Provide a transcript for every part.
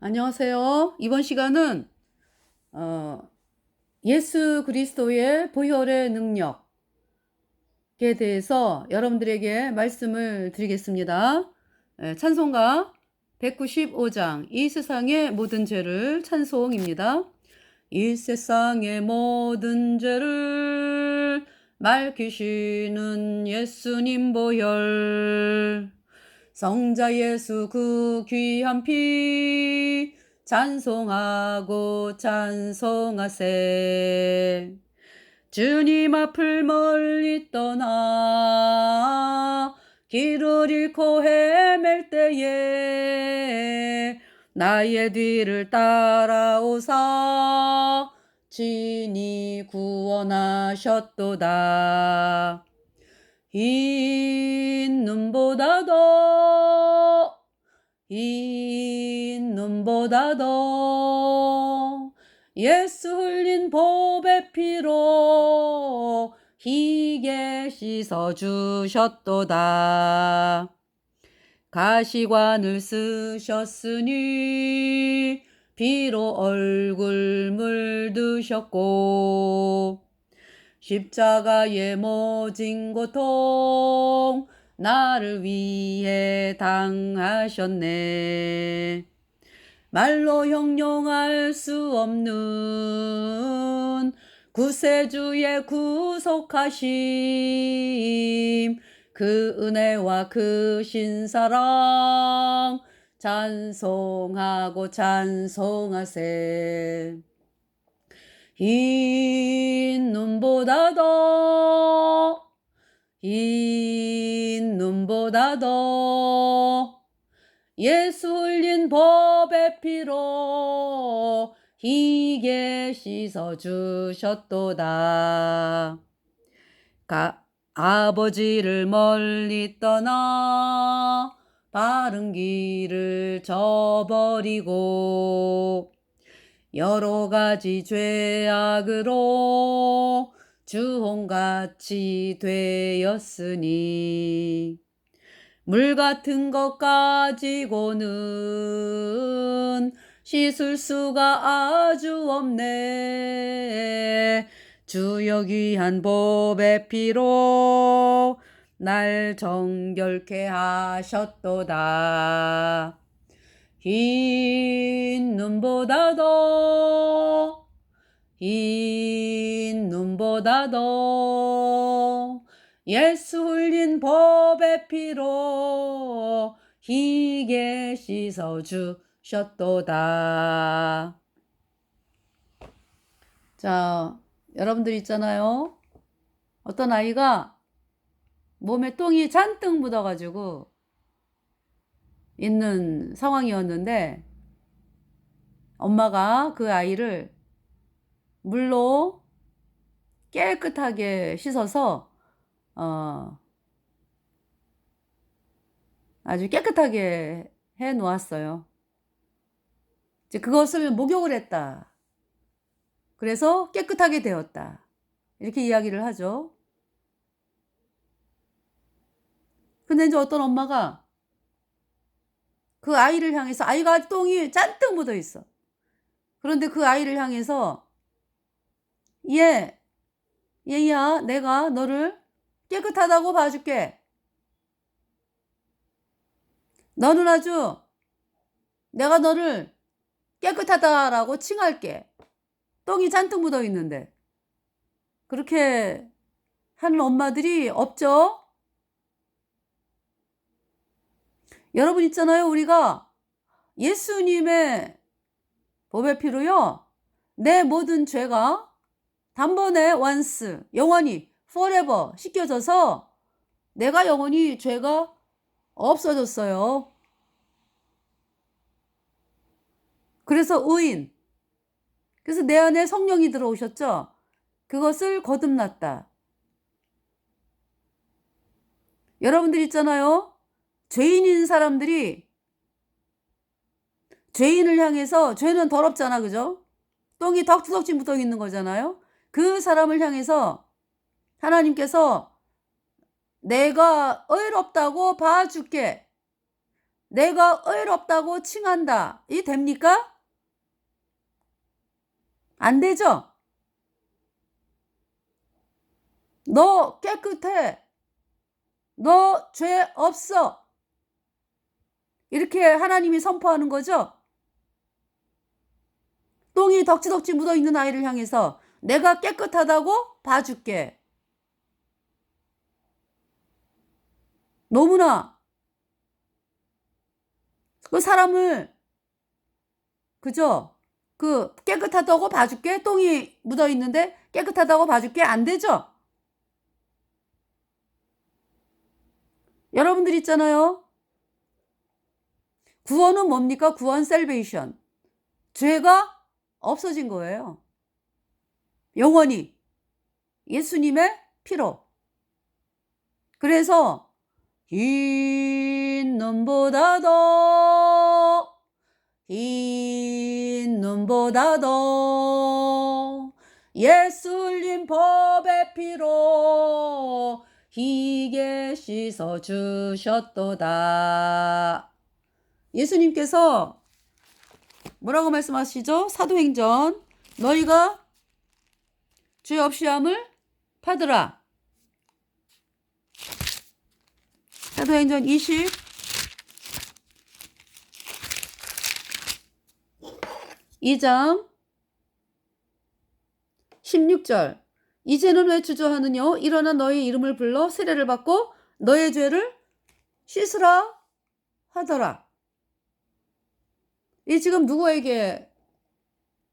안녕하세요. 이번 시간은 어, 예수 그리스도의 보혈의 능력에 대해서 여러분들에게 말씀을 드리겠습니다. 찬송가 195장 이 세상의 모든 죄를 찬송입니다. 이 세상의 모든 죄를 맑히시는 예수님 보혈, 성자 예수 그 귀한 피 찬송하고 찬송하세. 주님 앞을 멀리 떠나 길을 잃고 헤맬 때에 나의 뒤를 따라오사 친히 구원하셨도다. 흰 눈보다도 흰 눈보다도 예수 흘린 보배 피로 희게 씻어주셨도다. 가시관을 쓰셨으니 피로 얼굴 물드셨고 십자가의 모진 고통 나를 위해 당하셨네. 말로 형용할 수 없는 구세주의 구속하심, 그 은혜와 그 신사랑 찬송하고 찬송하세. 흰 눈보다도 예수 흘린 법의 피로 희게 씻어주셨도다. 아버지를 멀리 떠나 바른 길을 저버리고 여러 가지 죄악으로 주홍같이 되었으니 물 같은 것 가지고는 씻을 수가 아주 없네. 주여 귀한 보배 피로 날 정결케 하셨도다. 흰 눈보다도 예수 흘린 법의 피로 희게 씻어주셨도다. 자, 여러분들 있잖아요. 어떤 아이가 몸에 똥이 잔뜩 묻어가지고 있는 상황이었는데 엄마가 그 아이를 물로 깨끗하게 씻어서 아주 깨끗하게 해 놓았어요. 이제 그것을 목욕을 했다. 그래서 깨끗하게 되었다. 이렇게 이야기를 하죠. 근데 이제 어떤 엄마가 그 아이를 향해서 아이가 똥이 잔뜩 묻어 있어. 그런데 그 아이를 향해서 얘야, 내가 너를 깨끗하다고 봐줄게. 너는 아주 내가 너를 깨끗하다라고 칭할게. 똥이 잔뜩 묻어 있는데. 그렇게 하는 엄마들이 없죠? 여러분 있잖아요. 우리가 예수님의 법의 피로요. 내 모든 죄가 단번에 once, 영원히 forever 씻겨져서 내가 영원히 죄가 없어졌어요. 그래서 의인. 그래서 내 안에 성령이 들어오셨죠. 그것을 거듭났다. 여러분들 있잖아요. 죄인인 사람들이 죄인을 향해서 죄는 더럽잖아. 그죠? 똥이 덕지덕지 묻어 있는 거잖아요. 그 사람을 향해서 하나님께서 내가 의롭다고 봐줄게. 내가 의롭다고 칭한다. 이 됩니까? 안 되죠? 너 깨끗해. 너 죄 없어. 이렇게 하나님이 선포하는 거죠? 똥이 덕지덕지 묻어있는 아이를 향해서 내가 깨끗하다고 봐줄게. 너무나 그 사람을, 그죠? 그 깨끗하다고 봐줄게. 똥이 묻어있는데 깨끗하다고 봐줄게. 안 되죠? 여러분들 있잖아요. 구원은 뭡니까? 구원 셀베이션. 죄가 없어진 거예요. 영원히. 예수님의 피로. 그래서 흰 눈보다도 예수님 법의 피로 희게 씻어 주셨도다. 예수님께서 뭐라고 말씀하시죠? 사도행전 너희가 죄 없이 함을 받으라. 사도행전 22장 16절 이제는 왜 주저하느냐? 일어나 너희 이름을 불러 세례를 받고 너의 죄를 씻으라 하더라. 이 지금 누구에게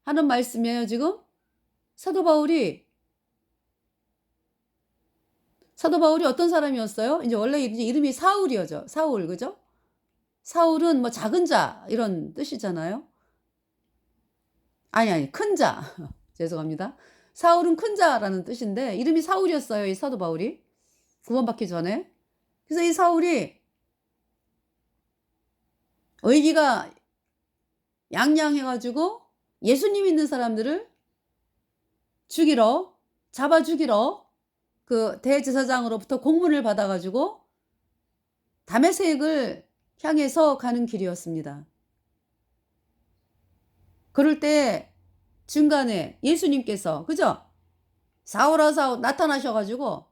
하는 말씀이에요? 지금 사도 바울이 어떤 사람이었어요? 이제 원래 이름이 사울이었죠. 사울, 그죠? 사울은 뭐 작은 자 이런 뜻이잖아요. 아니 큰 자. 죄송합니다. 사울은 큰 자라는 뜻인데 이름이 사울이었어요. 이 사도 바울이 구원받기 전에. 그래서 이 사울이 의기가 양양해가지고 예수님 믿는 사람들을 잡아 죽이러 그 대제사장으로부터 공문을 받아가지고 다메섹을 향해서 가는 길이었습니다. 그럴 때 중간에 예수님께서, 그죠? 사울아 사울 나타나셔가지고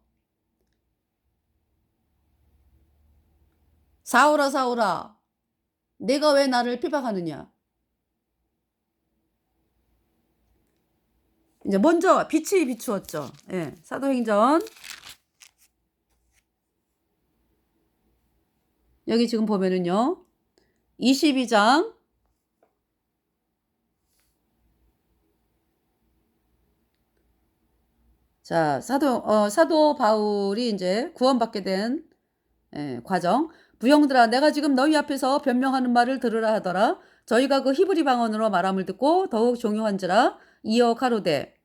사울아 사울아 내가 왜 나를 핍박하느냐. 이제 먼저 빛이 비추었죠. 예, 사도행전 여기 지금 보면은요 22장 자 사도 바울이 이제 구원받게 된 과정. 부형들아 내가 지금 너희 앞에서 변명하는 말을 들으라 하더라. 저희가 그 히브리 방언으로 말함을 듣고 더욱 종용한지라. 이어 가로되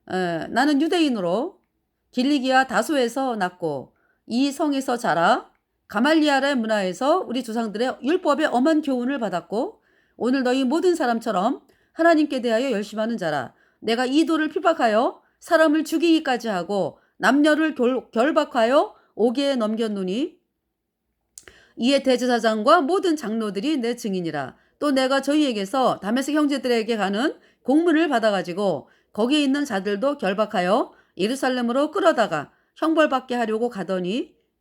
나는 유대인으로 길리기아 다소에서 났고 이 성에서 자라 가말리알의 문화에서 우리 조상들의 율법의 엄한 교훈을 받았고 오늘 너희 모든 사람처럼 하나님께 대하여 열심하는 자라. 내가 이 도를 핍박하여 사람을 죽이기까지 하고 남녀를 결박하여 옥에 넘겼노니 이에 대제사장과 모든 장로들이 내 증인이라. 또 내가 저희에게서 다메섹 형제들에게 가는 공문을 받아가지고 거기에 있는 자들도 결박하여 예루살렘으로 끌어다가 형벌받게 하려고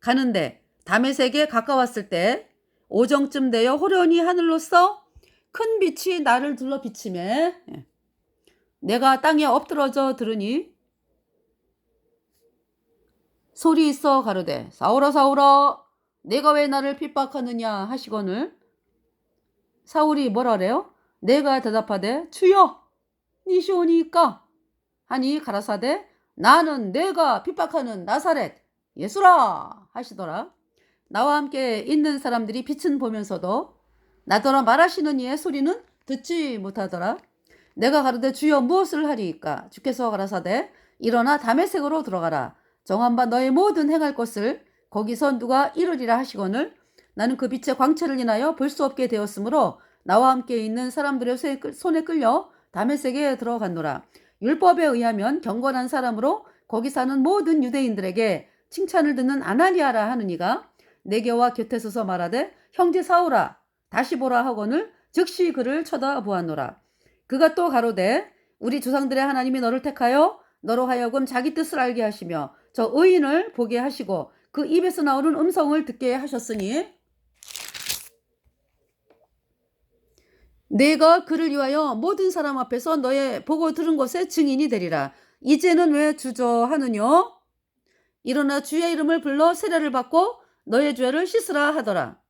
가는데 다메섹에 가까웠을 때 오정쯤 되어 호련히 하늘로서 큰 빛이 나를 둘러 비치매 내가 땅에 엎드러져 들으니 소리 있어 가로되 사울아 사울아 내가 왜 나를 핍박하느냐 하시거늘 사울이 뭐라 그래요? 내가 대답하되 주여 니시오니까 하니 가라사대 나는 내가 핍박하는 나사렛 예수라 하시더라. 나와 함께 있는 사람들이 빛은 보면서도 나더러 말하시는 이의 소리는 듣지 못하더라. 내가 가로되 주여 무엇을 하리이까? 주께서 가라사대 일어나 다메섹으로 들어가라. 정한 바 너의 모든 행할 것을 거기서 누가 이루리라 하시거늘 나는 그 빛의 광채를 인하여 볼 수 없게 되었으므로 나와 함께 있는 사람들의 손에 끌려 다메섹에 들어갔노라. 율법에 의하면 경건한 사람으로 거기 사는 모든 유대인들에게 칭찬을 듣는 아나니아라 하는 이가 내게와 곁에 서서 말하되 형제 사울아 다시 보라 하거늘 즉시 그를 쳐다보았노라. 그가 또 가로되 우리 조상들의 하나님이 너를 택하여 너로 하여금 자기 뜻을 알게 하시며 저 의인을 보게 하시고 그 입에서 나오는 음성을 듣게 하셨으니 내가 그를 위하여 모든 사람 앞에서 너의 보고 들은 것의 증인이 되리라. 이제는 왜 주저하느냐? 일어나 주의 이름을 불러 세례를 받고 너의 죄를 씻으라 하더라.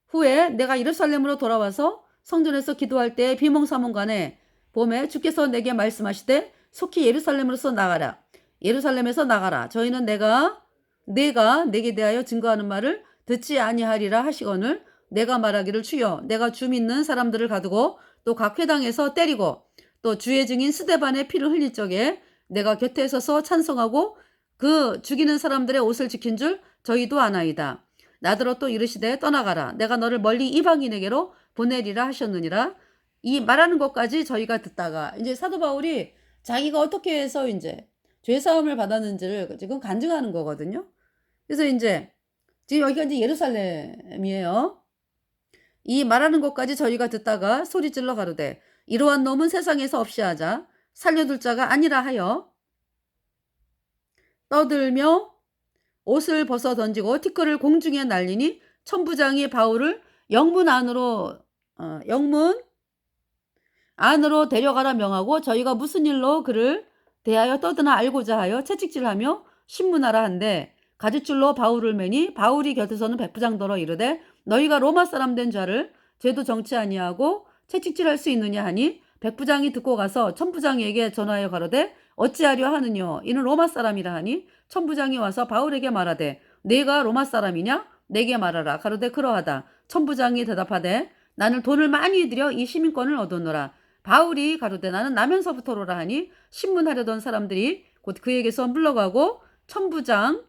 후에 내가 예루살렘으로 돌아와서 성전에서 기도할 때 비몽사몽간에 봄에 주께서 내게 말씀하시되 속히 예루살렘으로서 나가라. 예루살렘에서 나가라. 저희는 내가 내게 대하여 증거하는 말을 듣지 아니하리라 하시거늘 내가 말하기를 주여 내가 주 믿는 사람들을 가두고 또 각 회당에서 때리고 또 주의 증인 스데반의 피를 흘릴 적에 내가 곁에 서서 찬송하고 그 죽이는 사람들의 옷을 지킨 줄 저희도 아나이다. 나더러 또 이르시되 떠나가라. 내가 너를 멀리 이방인에게로 보내리라 하셨느니라. 이 말하는 것까지 저희가 듣다가 이제 사도 바울이 자기가 어떻게 해서 이제 죄사함을 받았는지를 지금 간증하는 거거든요. 그래서 이제 지금 여기가 이제 예루살렘이에요. 이 말하는 것까지 저희가 듣다가 소리질러 가로되 이러한 놈은 세상에서 없이 하자 살려둘 자가 아니라 하여 떠들며 옷을 벗어 던지고 티끌을 공중에 날리니 천부장이 바울을 영문 안으로 데려가라 명하고 저희가 무슨 일로 그를 대하여 떠드나 알고자 하여 채찍질하며 신문하라 한데 가짓줄로 바울을 매니 바울이 곁에서는 백부장더러 이르되 너희가 로마 사람 된 자를 죄도 정치 아니하고 채찍질할 수 있느냐 하니 백부장이 듣고 가서 천부장에게 전하여 가로되 어찌하려 하느뇨 이는 로마 사람이라 하니 천부장이 와서 바울에게 말하되 네가 로마 사람이냐 내게 말하라 가로되 그러하다. 천부장이 대답하되 나는 돈을 많이 들여 이 시민권을 얻었노라. 바울이 가로되 나는 나면서부터로라 하니 신문하려던 사람들이 곧 그에게서 물러가고 천부장도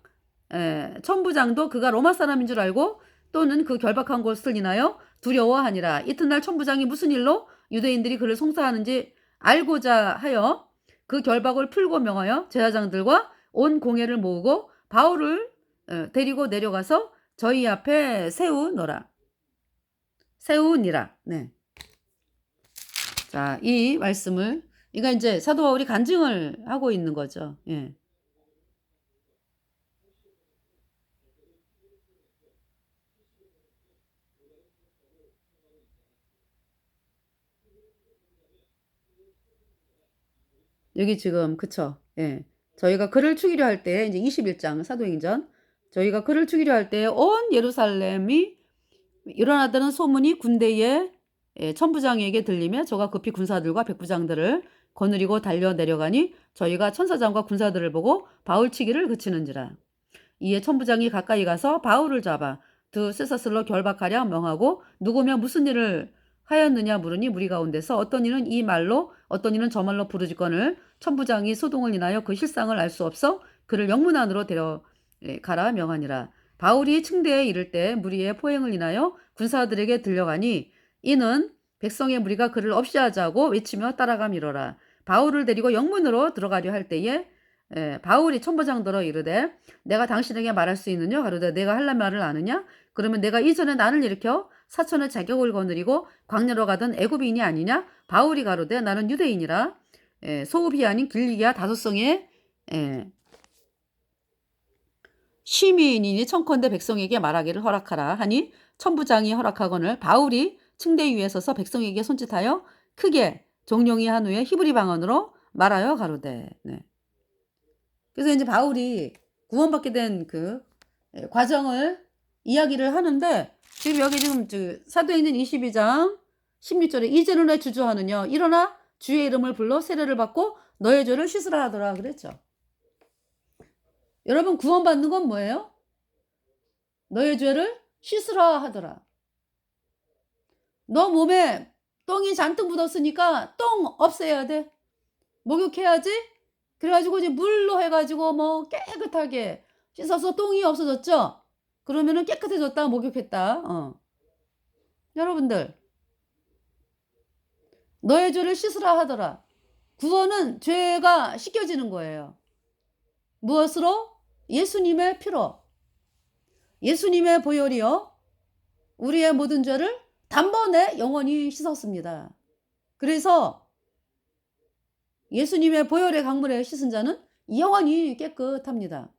그가 로마 사람인 줄 알고 또는 그 결박한 것을 인하여 두려워하니라. 이튿날 천부장이 무슨 일로 유대인들이 그를 송사하는지 알고자 하여 그 결박을 풀고 명하여 제사장들과 온 공회를 모으고 바울을 데리고 내려가서 저희 앞에 세우니라. 네. 자, 이 말씀을 그러니까 이제 사도 바울이 간증을 하고 있는 거죠. 예. 여기 지금 그쵸? 예. 저희가 그를 죽이려 할 때 이제 21장 사도행전 저희가 그를 죽이려 할 때 온 예루살렘이 일어나다는 소문이 군대의 천부장에게 들리며 저가 급히 군사들과 백부장들을 거느리고 달려 내려가니 저희가 천사장과 군사들을 보고 바울치기를 그치는지라. 이에 천부장이 가까이 가서 바울을 잡아 두 쇠사슬로 결박하려 명하고 누구며 무슨 일을 하였느냐 물으니 무리 가운데서 어떤 이는 이 말로 어떤 이는 저 말로 부르짖거늘 천부장이 소동을 인하여 그 실상을 알 수 없어 그를 영문 안으로 데려가라 명하니라. 바울이 층대에 이를 때 무리의 포행을 인하여 군사들에게 들려가니 이는 백성의 무리가 그를 없이 하자고 외치며 따라가미러라. 바울을 데리고 영문으로 들어가려 할 때에 바울이 천부장더러 이르되 내가 당신에게 말할 수 있느냐 가로되 내가 할 말을 아느냐 그러면 내가 이전에 난을 일으켜 사천의 자격을 거느리고 광야로 가던 애굽인이 아니냐 바울이 가로되 나는 유대인이라 소읍이 아닌 길리기아 다소성의 시민이니 청컨대 백성에게 말하기를 허락하라 하니 천부장이 허락하거늘 바울이 층대 위에 서서 백성에게 손짓하여 크게 종용이 한 후에 히브리 방언으로 말하여 가로되. 네. 그래서 이제 바울이 구원받게 된 그 과정을 이야기를 하는데 지금 여기 지금 사도행전 22장 16절에 이제는 왜 주저하느냐 일어나 주의 이름을 불러 세례를 받고 너의 죄를 씻으라 하더라 그랬죠. 여러분 구원받는 건 뭐예요? 너의 죄를 씻으라 하더라. 너 몸에 똥이 잔뜩 묻었으니까 똥 없애야 돼. 목욕해야지. 그래가지고 이제 물로 해가지고 뭐 깨끗하게 씻어서 똥이 없어졌죠. 그러면은 깨끗해졌다 목욕했다. 여러분들 너의 죄를 씻으라 하더라. 구원은 죄가 씻겨지는 거예요. 무엇으로? 예수님의 피로. 예수님의 보혈이요. 우리의 모든 죄를 단번에 영원히 씻었습니다. 그래서 예수님의 보혈의 강물에 씻은 자는 영원히 깨끗합니다.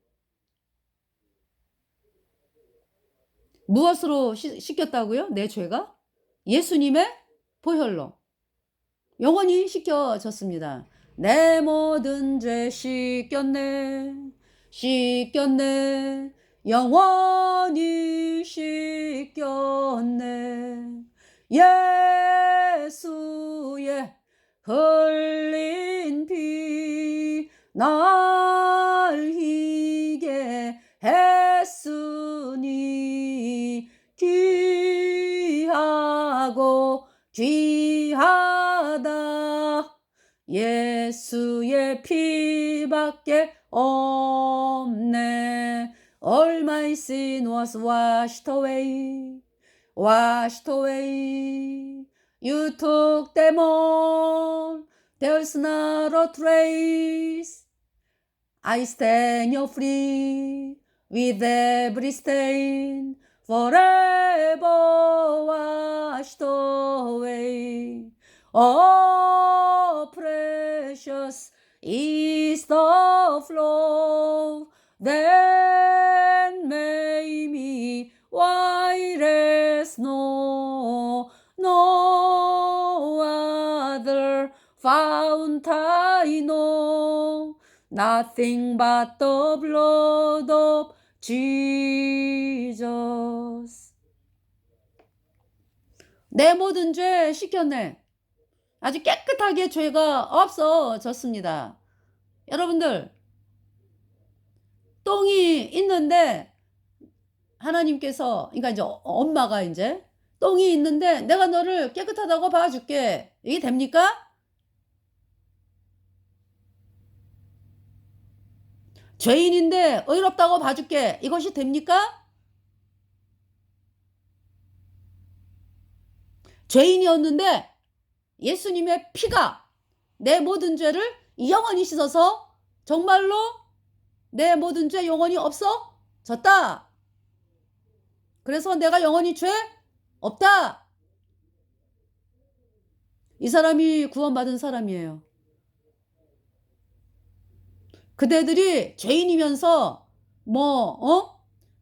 무엇으로 씻겼다고요? 내 죄가? 예수님의 보혈로 영원히 씻겨졌습니다. 내 모든 죄 씻겼네, 씻겼네, 영원히 씻겼네. 예수의 흘린 피 날 희게 했으니 귀하고 귀하다. 예수의 피밖에 없네. All my sin was washed away, washed away. You took them all, there's not a trace. I stand you free with every stain, forever washed away. Oh, precious is the flow that made me white as snow. No other fount I know, nothing but the blood of Jesus. 내 모든 죄 씻겼네. 아주 깨끗하게 죄가 없어졌습니다. 여러분들, 똥이 있는데 하나님께서, 그러니까 이제 엄마가 이제 똥이 있는데 내가 너를 깨끗하다고 봐줄게. 이게 됩니까? 죄인인데 의롭다고 봐줄게. 이것이 됩니까? 죄인이었는데 예수님의 피가 내 모든 죄를 영원히 씻어서 정말로 내 모든 죄 영원히 없어졌다. 그래서 내가 영원히 죄 없다. 이 사람이 구원받은 사람이에요. 그대들이 죄인이면서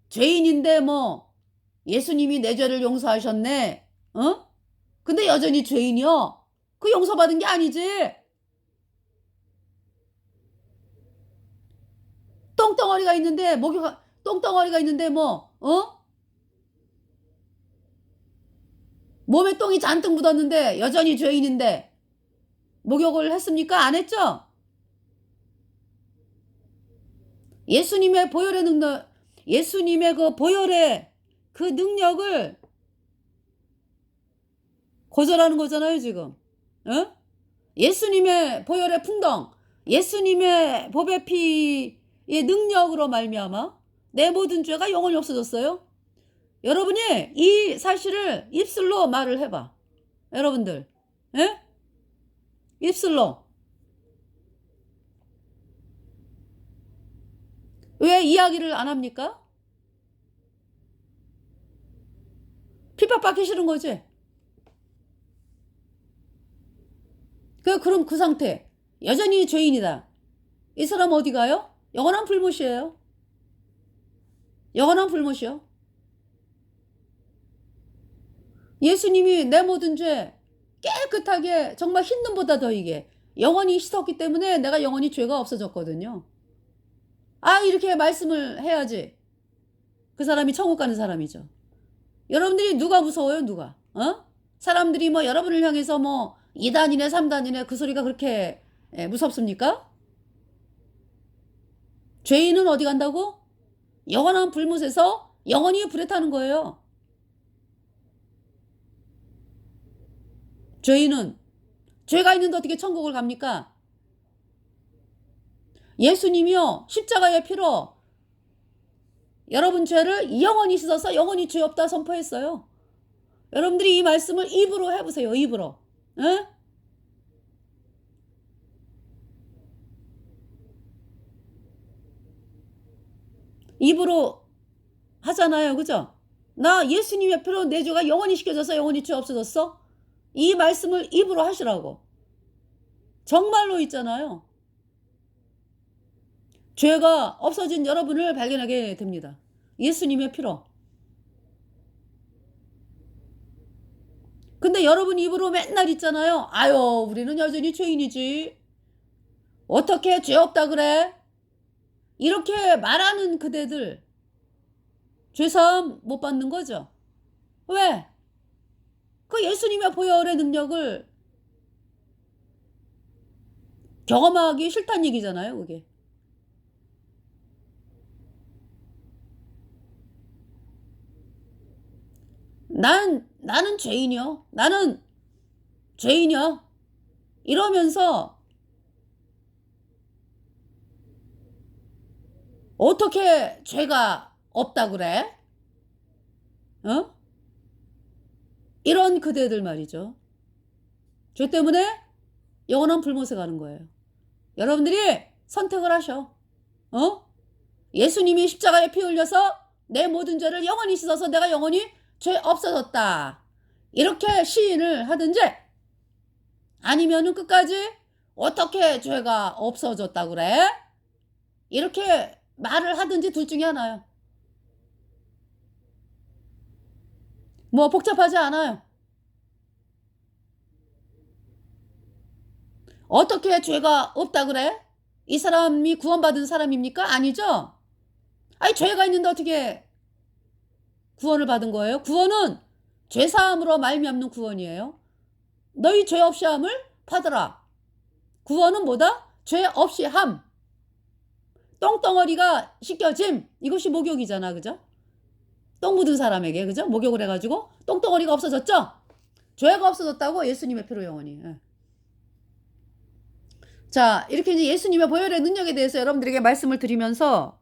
죄인인데 예수님이 내 죄를 용서하셨네. 근데 여전히 죄인이요. 그 용서받은 게 아니지. 똥덩어리가 있는데 똥덩어리가 있는데 몸에 똥이 잔뜩 묻었는데 여전히 죄인인데 목욕을 했습니까? 안 했죠? 예수님의 보혈의 능력, 예수님의 그 보혈의 그 능력을 거절하는 거잖아요, 지금. 예수님의 보혈의 풍덩, 예수님의 보배 피의 능력으로 말미암아 내 모든 죄가 영원히 없어졌어요. 여러분이 이 사실을 입술로 말을 해봐. 여러분들, 입술로. 왜 이야기를 안 합니까? 핍박받기 싫은 거지. 그럼 그 상태 여전히 죄인이다. 이 사람 어디 가요? 영원한 불못이에요. 영원한 불못이요. 예수님이 내 모든 죄 깨끗하게 정말 흰눈보다 더 이게 영원히 씻었기 때문에 내가 영원히 죄가 없어졌거든요. 이렇게 말씀을 해야지 그 사람이 천국 가는 사람이죠. 여러분들이 누가 무서워요? 누가? 사람들이 여러분을 향해서 2단이네 3단이네 그 소리가 그렇게 무섭습니까? 죄인은 어디 간다고? 영원한 불못에서 영원히 불에 타는 거예요. 죄인은 죄가 있는데 어떻게 천국을 갑니까? 예수님이요 십자가의 피로 여러분 죄를 영원히 씻어서 영원히 죄 없다 선포했어요. 여러분들이 이 말씀을 입으로 해보세요. 입으로. 입으로 하잖아요. 그죠? 나 예수님의 피로 내 죄가 영원히 씻겨져서 영원히 죄 없어졌어? 이 말씀을 입으로 하시라고. 정말로 있잖아요. 죄가 없어진 여러분을 발견하게 됩니다. 예수님의 피로. 근데 여러분 입으로 맨날 있잖아요. 아유, 우리는 여전히 죄인이지. 어떻게 죄 없다 그래? 이렇게 말하는 그대들 죄사함 못 받는 거죠. 왜? 그 예수님의 보혈의 능력을 경험하기 싫다는 얘기잖아요, 그게. 나는 죄인이요. 나는 죄인이요. 이러면서 어떻게 죄가 없다 그래? 어? 이런 그대들 말이죠. 죄 때문에 영원한 불못에 가는 거예요. 여러분들이 선택을 하셔. 예수님이 십자가에 피 흘려서 내 모든 죄를 영원히 씻어서 내가 영원히 죄 없어졌다. 이렇게 시인을 하든지 아니면은 끝까지 어떻게 죄가 없어졌다 그래? 이렇게 말을 하든지 둘 중에 하나요. 뭐 복잡하지 않아요. 어떻게 죄가 없다 그래? 이 사람이 구원받은 사람입니까? 아니죠? 아니 죄가 있는데 어떻게 구원을 받은 거예요? 구원은 죄사함으로 말미암는 구원이에요. 너희 죄 없이 함을 받으라. 구원은 뭐다? 죄 없이 함. 똥덩어리가 씻겨짐. 이것이 목욕이잖아. 그죠? 똥 묻은 사람에게 그죠? 목욕을 해가지고 똥덩어리가 없어졌죠? 죄가 없어졌다고 예수님의 피로 영원히. 자, 이렇게 이제 예수님의 보혈의 능력에 대해서 여러분들에게 말씀을 드리면서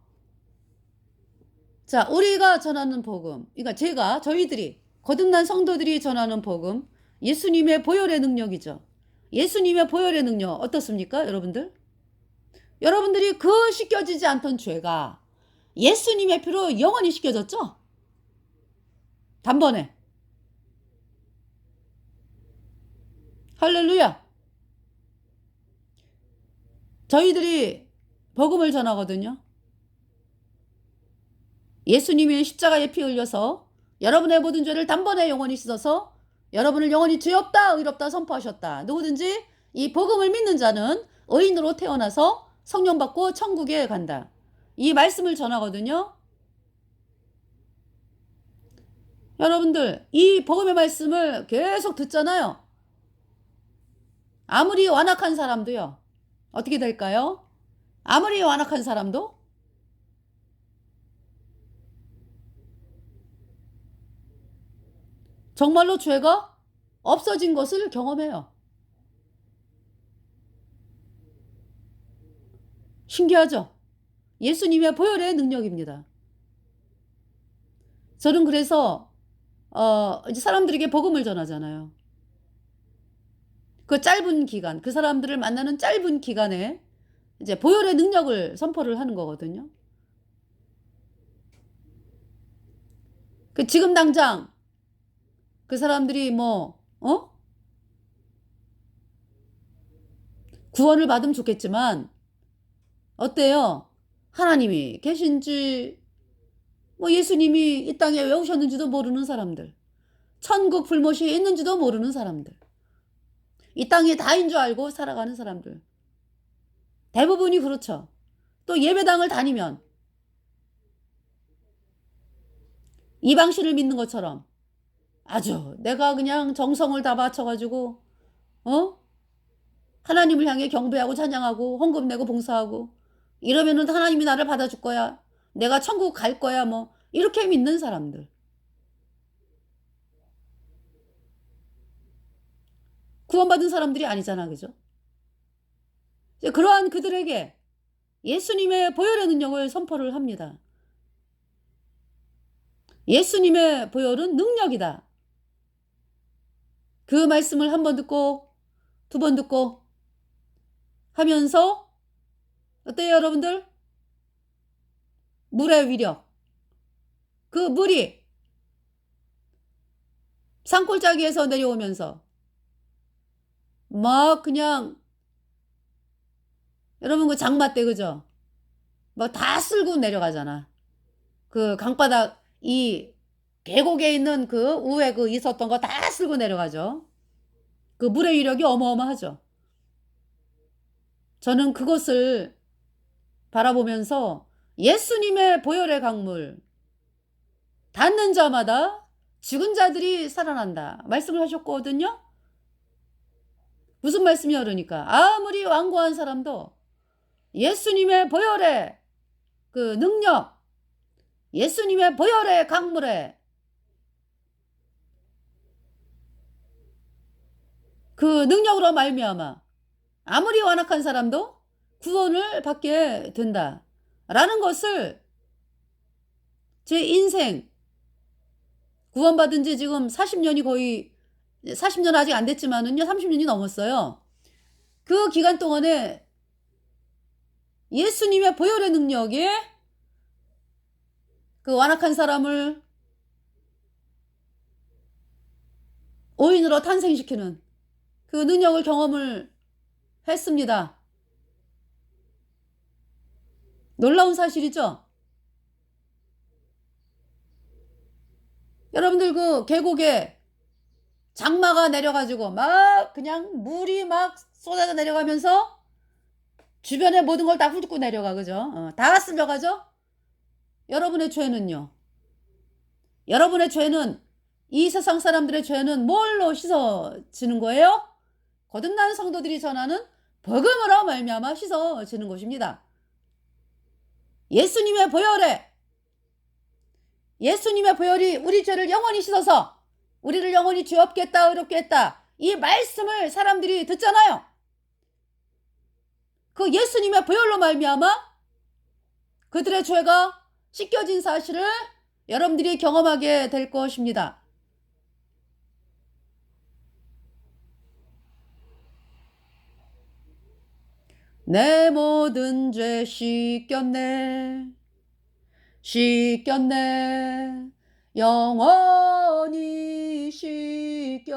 자, 우리가 전하는 복음, 그러니까 저희들이 거듭난 성도들이 전하는 복음, 예수님의 보혈의 능력이죠. 예수님의 보혈의 능력 어떻습니까, 여러분들? 여러분들이 그 씻겨지지 않던 죄가 예수님의 피로 영원히 씻겨졌죠? 단번에. 할렐루야. 저희들이 복음을 전하거든요. 예수님이 십자가에 피 흘려서 여러분의 모든 죄를 단번에 영원히 씻어서 여러분을 영원히 죄 없다 의롭다 선포하셨다. 누구든지 이 복음을 믿는 자는 의인으로 태어나서 성령 받고 천국에 간다. 이 말씀을 전하거든요. 여러분들 이 복음의 말씀을 계속 듣잖아요. 아무리 완악한 사람도요. 어떻게 될까요? 아무리 완악한 사람도 정말로 죄가 없어진 것을 경험해요. 신기하죠? 예수님의 보혈의 능력입니다. 저는 그래서 이제 사람들에게 복음을 전하잖아요. 그 짧은 기간, 그 사람들을 만나는 짧은 기간에 이제 보혈의 능력을 선포를 하는 거거든요. 그 지금 당장 그 사람들이 구원을 받으면 좋겠지만 어때요? 하나님이 계신지 예수님이 이 땅에 왜 오셨는지도 모르는 사람들, 천국 불못이 있는지도 모르는 사람들, 이 땅이 다인 줄 알고 살아가는 사람들 대부분이 그렇죠. 또 예배당을 다니면 이방신을 믿는 것처럼 아주 내가 그냥 정성을 다 바쳐가지고 하나님을 향해 경배하고 찬양하고 헌금 내고 봉사하고 이러면은 하나님이 나를 받아줄 거야. 내가 천국 갈 거야. 이렇게 믿는 사람들. 구원받은 사람들이 아니잖아. 그죠? 그러한 그들에게 예수님의 보혈의 능력을 선포를 합니다. 예수님의 보혈은 능력이다. 그 말씀을 한 번 듣고 두 번 듣고 하면서 어때요, 여러분들? 물의 위력. 그 물이 산골짜기에서 내려오면서 막 그냥 여러분 그 장마 때 그죠? 막 다 쓸고 내려가잖아. 그 강바닥 이 계곡에 있는 그 우에 그 있었던 거 다 쓸고 내려가죠. 그 물의 위력이 어마어마하죠. 저는 그것을 바라보면서 예수님의 보혈의 강물 닿는 자마다 죽은 자들이 살아난다 말씀을 하셨거든요. 무슨 말씀이야 그러니까 아무리 완고한 사람도 예수님의 보혈의 그 능력, 예수님의 보혈의 강물에 그 능력으로 말미암아 아무리 완악한 사람도 구원을 받게 된다라는 것을 제 인생 구원받은 지 지금 40년이 거의 40년 아직 안 됐지만은요 30년이 넘었어요. 그 기간 동안에 예수님의 보혈의 능력이 그 완악한 사람을 오인으로 탄생시키는 그 능력을 경험을 했습니다. 놀라운 사실이죠. 여러분들 그 계곡에 장마가 내려가지고 막 그냥 물이 막 쏟아져 내려가면서 주변에 모든 걸 다 훑고 내려가 그죠? 다 쓸려가죠? 여러분의 죄는요. 여러분의 죄는 이 세상 사람들의 죄는 뭘로 씻어지는 거예요? 거듭난 성도들이 전하는 복음으로 말미암아 씻어지는 것입니다. 예수님의 보혈이 우리 죄를 영원히 씻어서 우리를 영원히 죄 없게 했다 의롭게 했다 이 말씀을 사람들이 듣잖아요. 그 예수님의 보혈로 말미암아 그들의 죄가 씻겨진 사실을 여러분들이 경험하게 될 것입니다. 내 모든 죄 씻겼네 영원히 씻겼네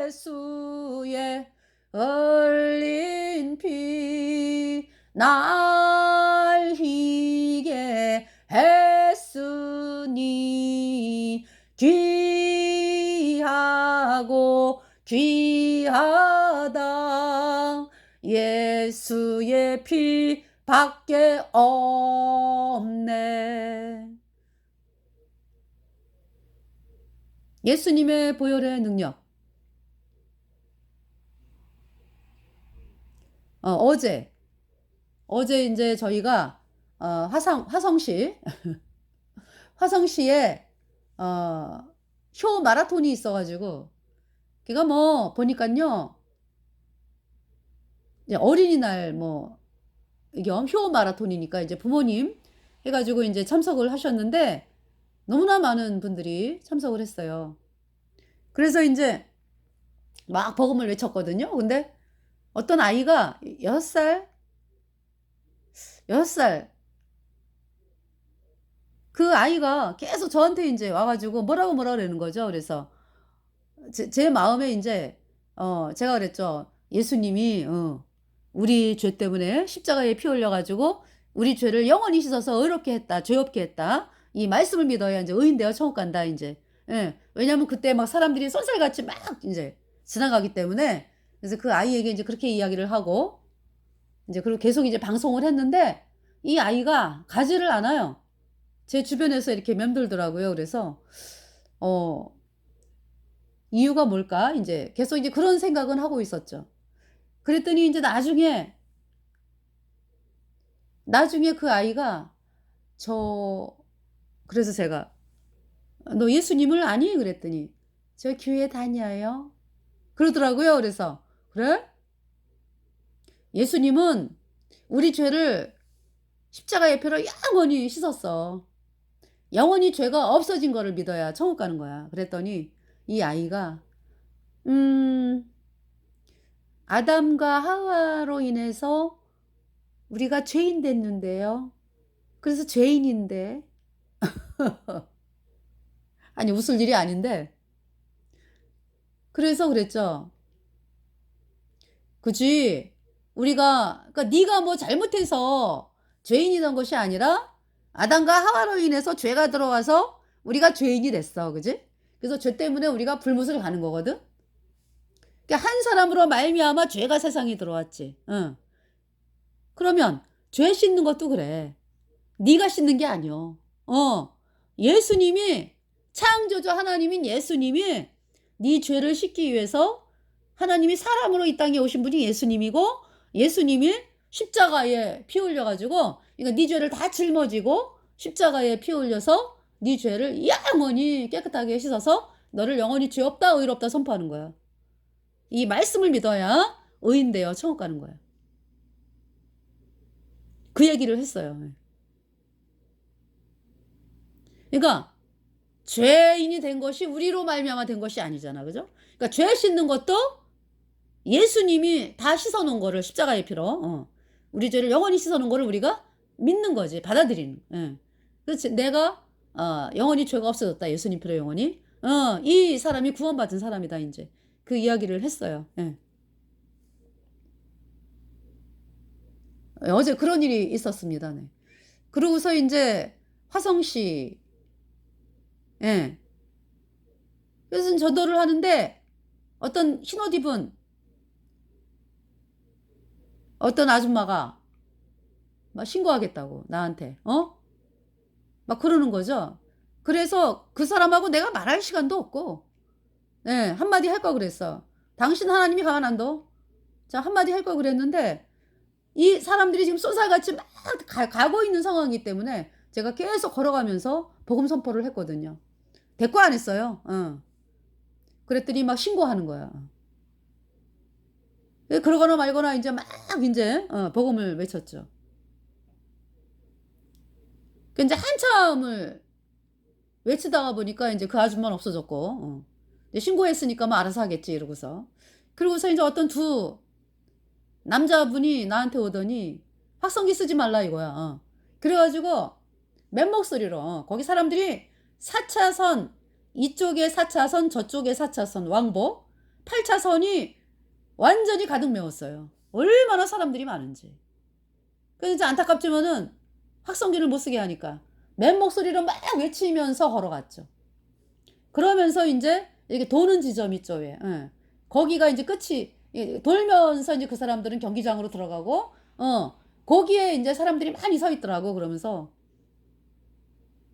예수의 흘린 피 날 희게 했으니 귀하고 귀하다 예수의 피 밖에 없네. 예수님의 보혈의 능력. 어제 이제 저희가 화성시에 쇼 마라톤이 있어가지고 걔가 뭐 보니까요 이제 어린이날 뭐 겸 효 마라톤이니까 이제 부모님 해가지고 이제 참석을 하셨는데 너무나 많은 분들이 참석을 했어요. 그래서 이제 막 복음을 외쳤거든요. 근데 어떤 아이가 6살 그 아이가 계속 저한테 이제 와가지고 뭐라고 그러는 거죠. 그래서 제 마음에 이제 제가 그랬죠. 예수님이 우리 죄 때문에 십자가에 피 흘려가지고 우리 죄를 영원히 씻어서 의롭게 했다, 죄 없게 했다. 이 말씀을 믿어야 이제 의인되어 천국 간다 이제. 예. 왜냐면 그때 막 사람들이 쏜살같이 막 이제 지나가기 때문에 그래서 그 아이에게 이제 그렇게 이야기를 하고 이제 그리고 계속 이제 방송을 했는데 이 아이가 가지를 않아요. 제 주변에서 이렇게 맴돌더라고요. 그래서 이유가 뭘까? 이제 계속 이제 그런 생각은 하고 있었죠. 그랬더니 이제 나중에 그 아이가 그래서 제가 너 예수님을 아니? 그랬더니 저 교회 다녀요. 그러더라고요. 그래서 그래? 예수님은 우리 죄를 십자가의 피로 영원히 씻었어. 영원히 죄가 없어진 거를 믿어야 천국 가는 거야. 그랬더니 이 아이가 아담과 하와로 인해서 우리가 죄인 됐는데요. 그래서 죄인인데 아니 웃을 일이 아닌데 그래서 그랬죠. 그지? 우리가 그러니까 네가 뭐 잘못해서 죄인이 된 것이 아니라 아담과 하와로 인해서 죄가 들어와서 우리가 죄인이 됐어. 그지? 그래서 죄 때문에 우리가 불못을 가는 거거든. 그러니까 한 사람으로 말미암아 죄가 세상에 들어왔지. 응. 그러면 죄 씻는 것도 그래. 네가 씻는 게 아니여. 예수님이 창조주 하나님인 예수님이 네 죄를 씻기 위해서 하나님이 사람으로 이 땅에 오신 분이 예수님이고 예수님이 십자가에 피 흘려가지고 그러니까 네 죄를 다 짊어지고 십자가에 피 흘려서 네 죄를 영원히 깨끗하게 씻어서 너를 영원히 죄 없다 의롭다 선포하는 거야. 이 말씀을 믿어야 의인되어 천국 가는 거야. 그 얘기를 했어요. 그러니까 죄인이 된 것이 우리로 말미암아 된 것이 아니잖아. 그죠? 그러니까 죄 씻는 것도 예수님이 다 씻어놓은 거를 십자가의 피로 우리 죄를 영원히 씻어놓은 거를 우리가 믿는 거지. 받아들이는. 예. 그렇지. 내가 영원히 죄가 없어졌다. 예수님 피로 영원히. 이 사람이 구원받은 사람이다. 이제 그 이야기를 했어요. 예. 어제 그런 일이 있었습니다. 네. 그러고서 이제 화성시 예. 그래서 전도를 하는데 어떤 흰옷 입은 어떤 아줌마가 막 신고하겠다고 나한테 막 그러는 거죠. 그래서 그 사람하고 내가 말할 시간도 없고 한마디 할 거 그랬어. 당신 하나님이 가만 안 둬. 자 한마디 할 거 그랬는데 이 사람들이 지금 쏜살같이 막 가고 있는 상황이기 때문에 제가 계속 걸어가면서 복음 선포를 했거든요. 대꾸 안 했어요. 그랬더니 막 신고하는 거야. 그러거나 말거나 이제 막 이제 복음을 외쳤죠. 그 이제 한참을 외치다가 보니까 이제 그 아줌마는 없어졌고, 신고했으니까 뭐 알아서 하겠지 이러고서. 그러고서 이제 어떤 두 남자분이 나한테 오더니 확성기 쓰지 말라 이거야. 그래가지고 맨 목소리로 거기 사람들이 4차선 이쪽에 4차선 저쪽에 4차선 왕복 8차선이 완전히 가득 메웠어요. 얼마나 사람들이 많은지. 그래서 이제 안타깝지만은 확성기를 못 쓰게 하니까 맨 목소리로 막 외치면서 걸어갔죠. 그러면서 이제 이렇게 도는 지점 있죠, 왜. 거기가 이제 끝이 돌면서 이제 그 사람들은 경기장으로 들어가고 거기에 이제 사람들이 많이 서 있더라고. 그러면서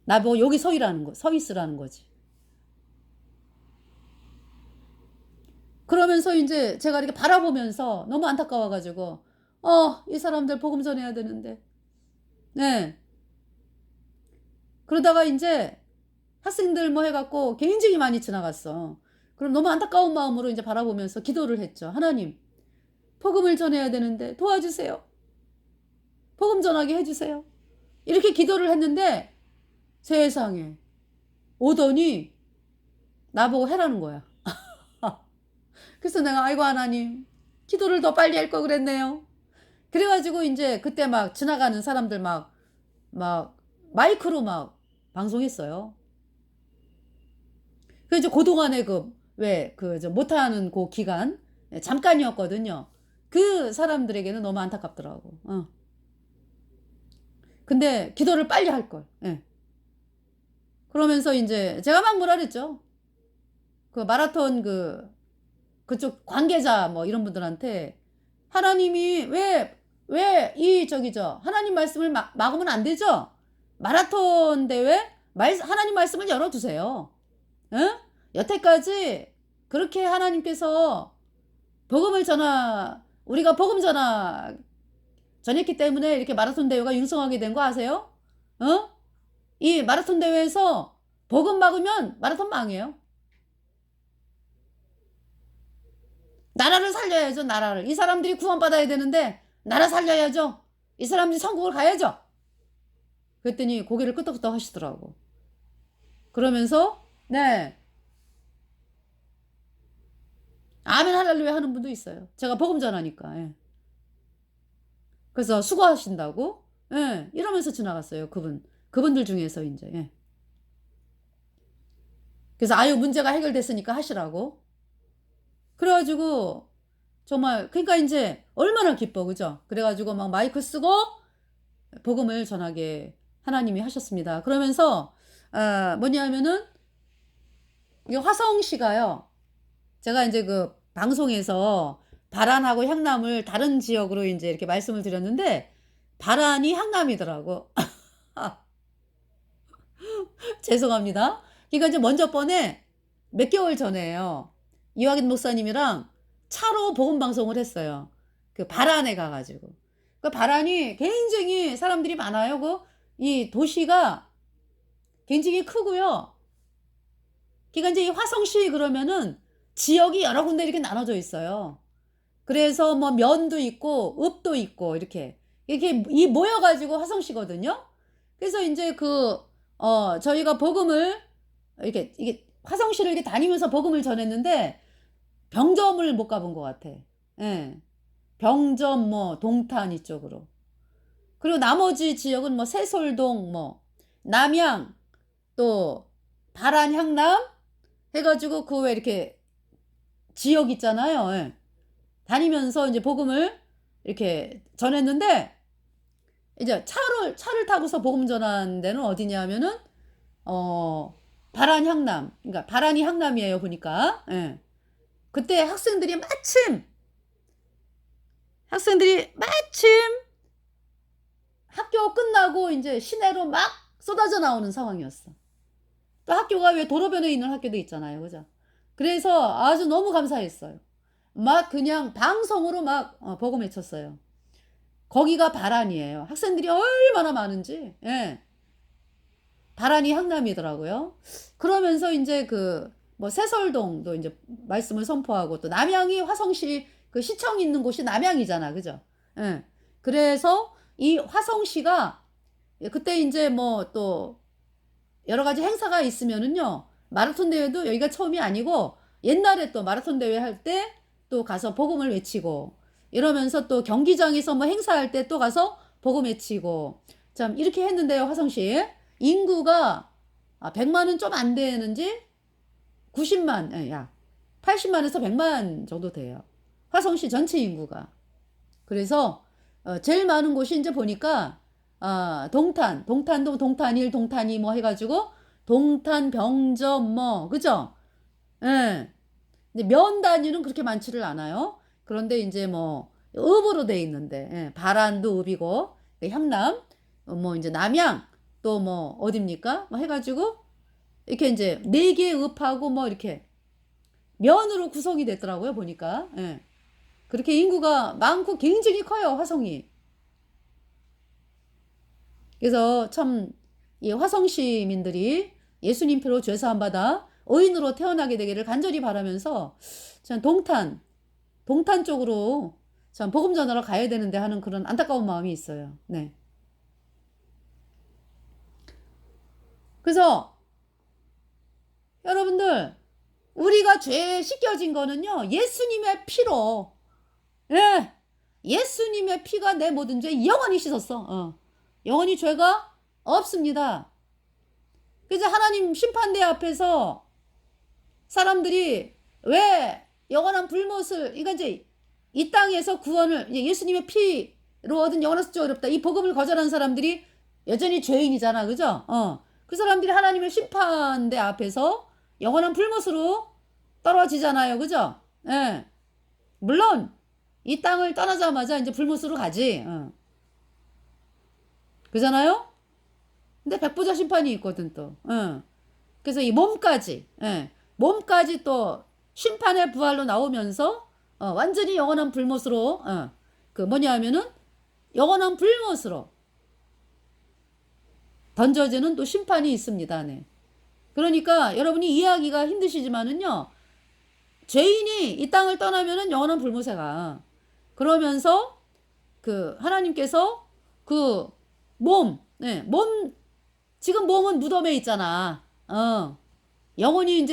나보고 여기 서 있으라는 거지. 그러면서 이제 제가 이렇게 바라보면서 너무 안타까워가지고 이 사람들 복음 전해야 되는데 네. 그러다가 이제 학생들 뭐 해갖고 굉장히 많이 지나갔어. 그럼 너무 안타까운 마음으로 이제 바라보면서 기도를 했죠. 하나님, 복음을 전해야 되는데 도와주세요. 복음 전하게 해주세요. 이렇게 기도를 했는데 세상에 오더니 나보고 해라는 거야. 그래서 내가 아이고 하나님 기도를 더 빨리 할 걸 그랬네요. 그래가지고 이제 그때 막 지나가는 사람들 막 마이크로 막 방송했어요. 그 이제 그동안에 못하는 그 기간 잠깐이었거든요. 그 사람들에게는 너무 안타깝더라고. 근데 기도를 빨리 할 걸. 예. 그러면서 이제 제가 막 뭐라 그랬죠. 그 마라톤 그쪽 관계자 뭐 이런 분들한테 하나님이 왜 하나님 말씀을 막으면 안 되죠? 마라톤 대회 하나님 말씀을 열어두세요. 응? 여태까지 그렇게 하나님께서 우리가 복음 전했기 때문에 이렇게 마라톤 대회가 융성하게 된 거 아세요? 이 마라톤 대회에서 복음 막으면 마라톤 망해요. 나라를 살려야죠, 나라를. 이 사람들이 구원받아야 되는데 나라 살려야죠. 이 사람들이 천국을 가야죠. 그랬더니 고개를 끄덕끄덕 하시더라고. 그러면서 네. 아멘 할렐루야 하는 분도 있어요. 제가 복음 전하니까. 예. 그래서 수고하신다고 이러면서 지나갔어요. 그분들 중에서 이제. 그래서 아유 문제가 해결됐으니까 하시라고. 그래가지고 정말 그러니까 이제 얼마나 기뻐 그죠? 그래가지고 막 마이크 쓰고 복음을 전하게 하나님이 하셨습니다. 그러면서 뭐냐면은 이 화성 씨가요. 제가 이제 그 방송에서 바란하고 향남을 다른 지역으로 이제 이렇게 말씀을 드렸는데 바란이 향남이더라고. 죄송합니다. 그러니까 이제 먼저 번에 몇 개월 전에요. 이화긴 목사님이랑 차로 복음 방송을 했어요. 그 바란에 가가지고. 그 바란이 굉장히 사람들이 많아요. 이 도시가 굉장히 크고요. 그러니까 이제 이 화성시 그러면은 지역이 여러 군데 이렇게 나눠져 있어요. 그래서 뭐 면도 있고 읍도 있고 이렇게 이 모여가지고 화성시거든요. 그래서 이제 저희가 복음을 이게 화성시를 이렇게 다니면서 복음을 전했는데 병점을 못 가본 것 같아. 예. 병점 뭐 동탄 이쪽으로. 그리고 나머지 지역은 뭐 새솔동 뭐 남양 또 바란 향남 해가지고 그 왜 이렇게 지역 있잖아요. 예. 다니면서 이제 복음을 이렇게 전했는데 이제 차를 타고서 복음 전한 데는 어디냐면은 바란 향남. 그러니까 바란이 향남이에요 보니까. 예. 그때 학생들이 마침 학교 끝나고 이제 시내로 막 쏟아져 나오는 상황이었어. 또 학교가 왜 도로변에 있는 학교도 있잖아요. 그죠? 그래서 아주 너무 감사했어요. 막 그냥 방송으로 막 복음 외쳤어요. 거기가 바란이에요. 학생들이 얼마나 많은지. 예. 바란이 향남이더라고요. 그러면서 이제 뭐 새설동도 이제 말씀을 선포하고 또 남양이 화성시 그 시청 있는 곳이 남양이잖아. 그죠? 예. 그래서 이 화성시가 그때 이제 뭐 또 여러 가지 행사가 있으면은요. 마라톤 대회도 여기가 처음이 아니고 옛날에 또 마라톤 대회 할 때 또 가서 복음을 외치고 이러면서 또 경기장에서 뭐 행사할 때 또 가서 복음 외치고 참 이렇게 했는데요. 화성시 인구가 100만은 좀 안 되는지 90만 80만에서 100만 정도 돼요. 화성시 전체 인구가. 그래서 제일 많은 곳이 이제 보니까 동탄도 동탄 1, 동탄 2 뭐 해가지고 동탄, 병점 뭐 그죠? 예. 근데 면 단위는 그렇게 많지를 않아요. 그런데 이제 뭐 읍으로 돼 있는데 바란도 읍이고 향남 뭐 이제 남양 또 뭐 어딥니까? 뭐 해가지고 이렇게 이제 4개 읍하고 뭐 이렇게 면으로 구성이 됐더라고요 보니까. 예. 그렇게 인구가 많고 굉장히 커요 화성이. 그래서 참 이 화성 시민들이 예수님 피로 죄 사함 받아 의인으로 태어나게 되기를 간절히 바라면서 참 동탄 쪽으로 참 복음 전하러 가야 되는데 하는 그런 안타까운 마음이 있어요. 네. 그래서 여러분들 우리가 죄 씻겨진 거는요 예수님의 피로 예 예수님의 피가 내 모든 죄 영원히 씻었어. 영원히 죄가 없습니다. 그래서 하나님 심판대 앞에서 사람들이 왜 영원한 불못을 이거 이제 이 땅에서 구원을 예수님의 피로 얻은 영원한 수적 어렵다 이 복음을 거절한 사람들이 여전히 죄인이잖아. 그죠? 그 사람들이 하나님의 심판대 앞에서 영원한 불못으로 떨어지잖아요. 그죠? 예. 물론 이 땅을 떠나자마자 이제 불못으로 가지. 그잖아요? 근데 백보자 심판이 있거든 또. 그래서 이 몸까지 또 심판의 부활로 나오면서 완전히 영원한 불못으로 그 뭐냐 하면은 영원한 불못으로 던져지는 또 심판이 있습니다. 네. 그러니까 여러분이 이해하기가 힘드시지만은요. 죄인이 이 땅을 떠나면은 영원한 불못에 가. 그러면서 하나님께서 몸 지금 몸은 무덤에 있잖아. 영원히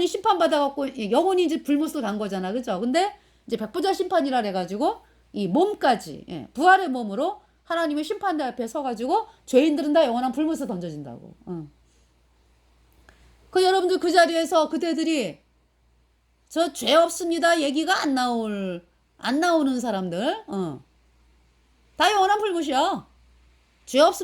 심판받아갖고, 영원히 이제 불못으로 간 거잖아. 그죠? 근데 이제 백보자 심판이라 해가지고, 이 몸까지, 부활의 몸으로 하나님의 심판대 앞에 서가지고, 죄인들은 다 영원한 불못에 던져진다고. 그 여러분들 그 자리에서 그대들이 저 죄 없습니다 얘기가 안 나오는 사람들, 다 영원한 불못이야. 죄 없습니다.